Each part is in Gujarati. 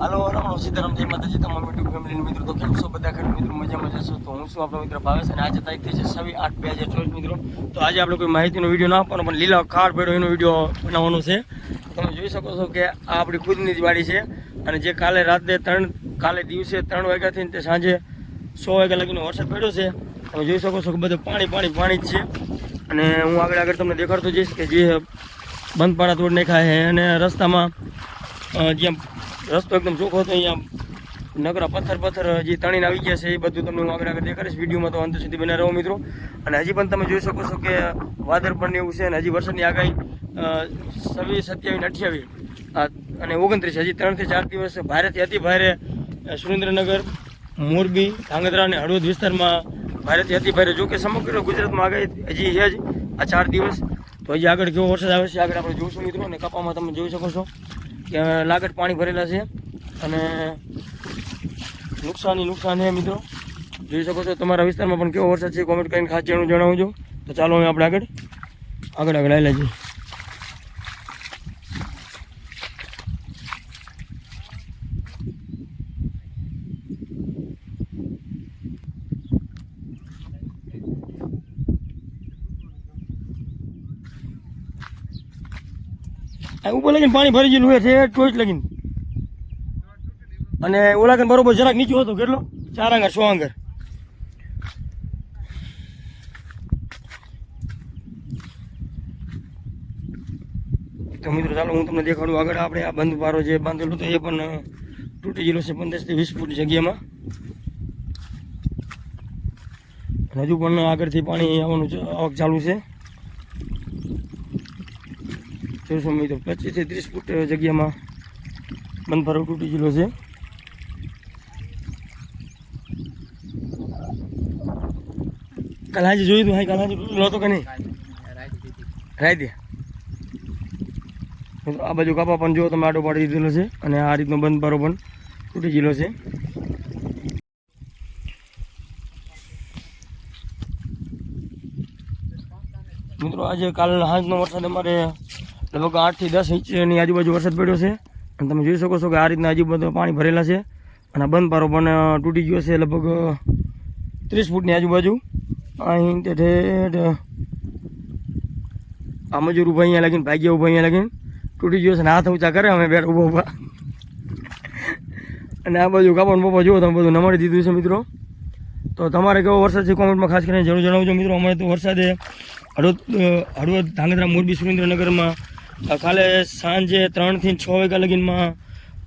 હાલો નમસ્કાર સીતારામ જય માતાજી તમામ યુટ્યુબ ફેમિલી મિત્રો તો કેમ છો બધા ખેડૂત મિત્રો મજામાં જશો તો હું છું આપણો મિત્ર ભાવેશ અને આજે તારીખ થઈ છે 26/8/2024 મિત્રો તો આજે આપણે કોઈ માહિતીનો વિડીયો ના આપવાનો પણ લીલા ખાડ પડ્યો એનો વિડીયો બનાવવાનો છે તમે જોઈ શકો છો કે આ આપણી ખુદની જ વાડી છે અને જે કાલે રાતે કાલે દિવસે 3 વાગ્યાથી તે સાંજે 6 વાગ્યા લગીનો વરસાદ પડ્યો છે તમે જોઈ શકો છો કે બધું પાણી જ છે અને હું આગળ તમને દેખાડતો જઈશ કે જે બંધ પાડા તોડ નાખ્યા છે અને રસ્તામાં જ્યાં રસ્તો એકદમ ચોખ્ખો હતો અહીંયા નકરા પથ્થર જે તણીને આવી ગયા છે એ બધું તમને હું આગળ દેખાડીશ વિડીયોમાં તો અંત સુધી બને રહો મિત્રો અને હજી પણ તમે જોઈ શકો છો કે વાદળ પણ એવું છે અને હજી વરસાદની આગાહી 26, 27, 28 અને 29 હજી 3 થી 4 દિવસ ભારેથી અતિ ભારે સુરેન્દ્રનગર, મોરબી, ધાંગધ્રા અને હળવદ વિસ્તારમાં ભારેથી અતિ ભારે જો કે સમગ્ર ગુજરાતમાં આગાહી હજી છે જ આ 4 દિવસ તો હજી આગળ કેવો વરસાદ આવે છે આગળ આપણે જોઈશું મિત્રો અને કપામાં તમે જોઈ શકો છો કે લાગટ પાણી ભરેલા છે અને નુકસાન છે મિત્રો જોઈ શકો છો તમારા વિસ્તારમાં પણ કેવો વરસાદ છે કોમેન્ટ કરીને ખાસ જણાવજો તો ચાલો હવે આપણે આગળ આવેલા છીએ ઉપર લગીને પાણી ભરી ગયેલું છે ટોચ લગીને અને ઓલા કે બરોબર જરાક નીચું હતો કેટલો 4 આંગર 6 આંગર તો મિત્રો ચાલો હું તમને દેખાડું આગળ આપણે આ બંધ પારો જે બાંધેલો હતો એ પણ તૂટી ગયેલો છે 15 થી 20 ફૂટ જગ્યામાં હજુ પણ આગળથી પાણી આવવાનું આવક ચાલુ છે મિત્રો 25 થી 30 ફૂટ જગ્યામાં બંધ પારો તૂટી ગયેલો છે કાલ આજે જોયું હતું કાલ આજે તૂટેલો હતો કે નહીં રાઈ દે મિત્રો આ બાજુ કાપા પણ જો તમે આડો પાડી દીધેલો છે અને આ રીતનો બંધ પારો પણ તૂટી ગયેલો છે મિત્રો આજે કાલ સાંજનો વરસાદ અમારે લગભગ 8 થી 10 ઇંચની આજુબાજુ વરસાદ પડ્યો છે અને તમે જોઈ શકો છો કે આ રીતના આજુબાજુ પાણી ભરેલા છે અને બંધ પારો પણ તૂટી ગયો છે લગભગ 30 ફૂટની આજુબાજુ અહીં ઠેઠ આ મજૂર ઊભા અહીંયા લાગીને ભાગ્યા ઊભા અહીંયા લાગીને તૂટી ગયો છે ને હાથ ઊંચા કરે અમે બેઠ ઊભા અને આ બાજુ કાપડ પપ્પા જુઓ તમે બધું નમાડી દીધું છે મિત્રો તો તમારે કેવો વરસાદ છે કોમેન્ટમાં ખાસ કરીને જરૂર જણાવજો મિત્રો અમારે તો વરસાદે હળવદ, ધાંગધ્રા, મોરબી, સુરેન્દ્રનગરમાં કાલે સાંજે 3 થી 6 વાગ્યા લગીનમાં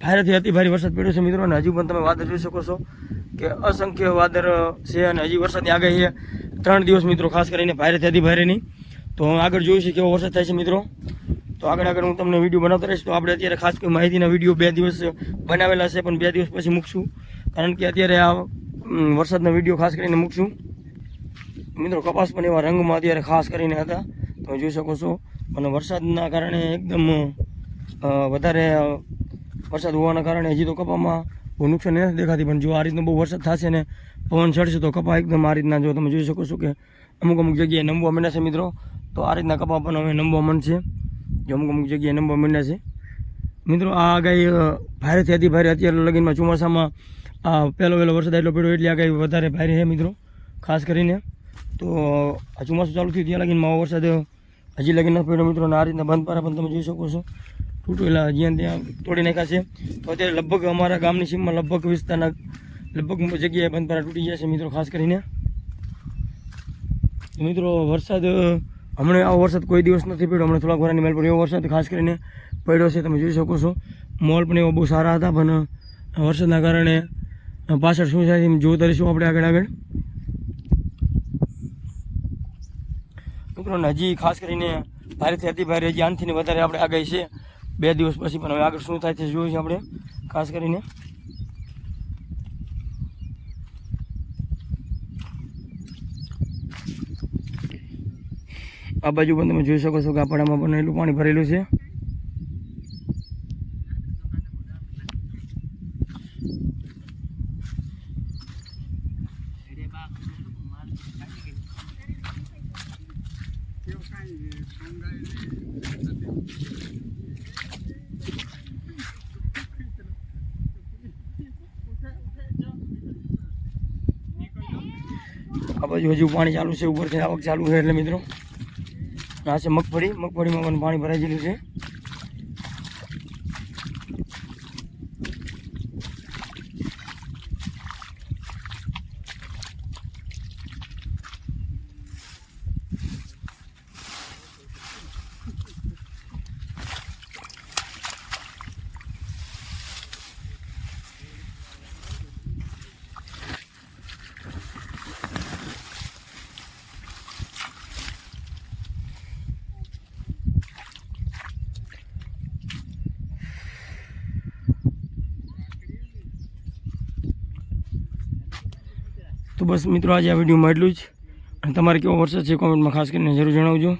ભારેથી અતિ ભારે વરસાદ પડ્યો છે મિત્રો અને હજુ પણ તમે વાદળ જોઈ શકો છો કે અસંખ્ય વાદળ છે અને હજી વરસાદની આગાહી છે 3 દિવસ મિત્રો ખાસ કરીને ભારેથી અતિ ભારેની તો આગળ જોયું છે કેવો વરસાદ થાય છે મિત્રો તો આગળ હું તમને વિડીયો બનાવતો રહીશ તો આપણે અત્યારે ખાસ કોઈ માહિતીના વિડીયો 2 દિવસ બનાવેલા છે પણ 2 દિવસ પછી મૂકશું કારણ કે અત્યારે આ વરસાદના વિડીયો ખાસ કરીને મૂકશું મિત્રો કપાસ પણ એવા રંગમાં અત્યારે ખાસ કરીને હતા તમે જોઈ શકો છો અને વરસાદના કારણે એકદમ વધારે વરસાદ હોવાના કારણે હજી તો કપામાં બહુ નુકસાન નથી દેખાતી પણ જો આ રીતનો બહુ વરસાદ થશે ને પવન ચડશે તો કપા એકદમ આ રીતના જો તમે જોઈ શકો છો કે અમુક જગ્યાએ નમવા માંડ્યા છે મિત્રો તો આ રીતના કપા પણ હવે નમવા માંડશે જો અમુક જગ્યાએ નમવા માંડ્યા છે મિત્રો આ આગાહી ભારેથી અતિ ભારે અત્યારે લગીનમાં ચોમાસામાં આ પહેલો વરસાદ એટલો પડ્યો એટલે આગાહી વધારે ભારે છે મિત્રો ખાસ કરીને તો આ ચોમાસું ચાલુ થયું ત્યાં લગીનમાં વરસાદ હજી લગીન નથી પડ્યો મિત્રો અને આ રીતના બંધ પારા પણ તમે જોઈ શકો છો તૂટેલા જ્યાં ત્યાં તોડી નાખ્યા છે તો અત્યારે લગભગ અમારા ગામની સીમમાં લગભગ વિસ્તારના લગભગ જગ્યાએ બંધ પારા તૂટી ગયા છે મિત્રો ખાસ કરીને મિત્રો વરસાદ હમણાં આવો વરસાદ કોઈ દિવસ નથી પડ્યો હમણાં થોડાક વરાની મેલ પર એવો વરસાદ ખાસ કરીને પડ્યો છે તમે જોઈ શકો છો મોલ પણ એવા બહુ સારા હતા પણ વરસાદના કારણે પાછળ શું થાય એમ જોતા રહીશું આપણે આગળ મિત્રો હજી ખાસ કરીને ભારેથી અતિ ભારે હજી આનથી વધારે આપણે આગાહી છે 2 દિવસ પછી પણ હવે આગળ શું થાય છે જોઈશું આપણે ખાસ કરીને આ બાજુ પણ તમે જોઈ શકો છો કે આ પડામાં પણ એટલું પાણી ભરેલું છે આ બાજુ હજુ પાણી ચાલુ છે, ઉપરથી આવક ચાલુ છે એટલે મિત્રો. આ છે મગફળીમાં પણ પાણી ભરાઈ ગયેલું છે. તો બસ મિત્રો આજે આ વિડીયોમાં એટલું જ. અને તમારે કેવો વરસાદ છે કોમેન્ટમાં ખાસ કરીને જરૂર જણાવજો.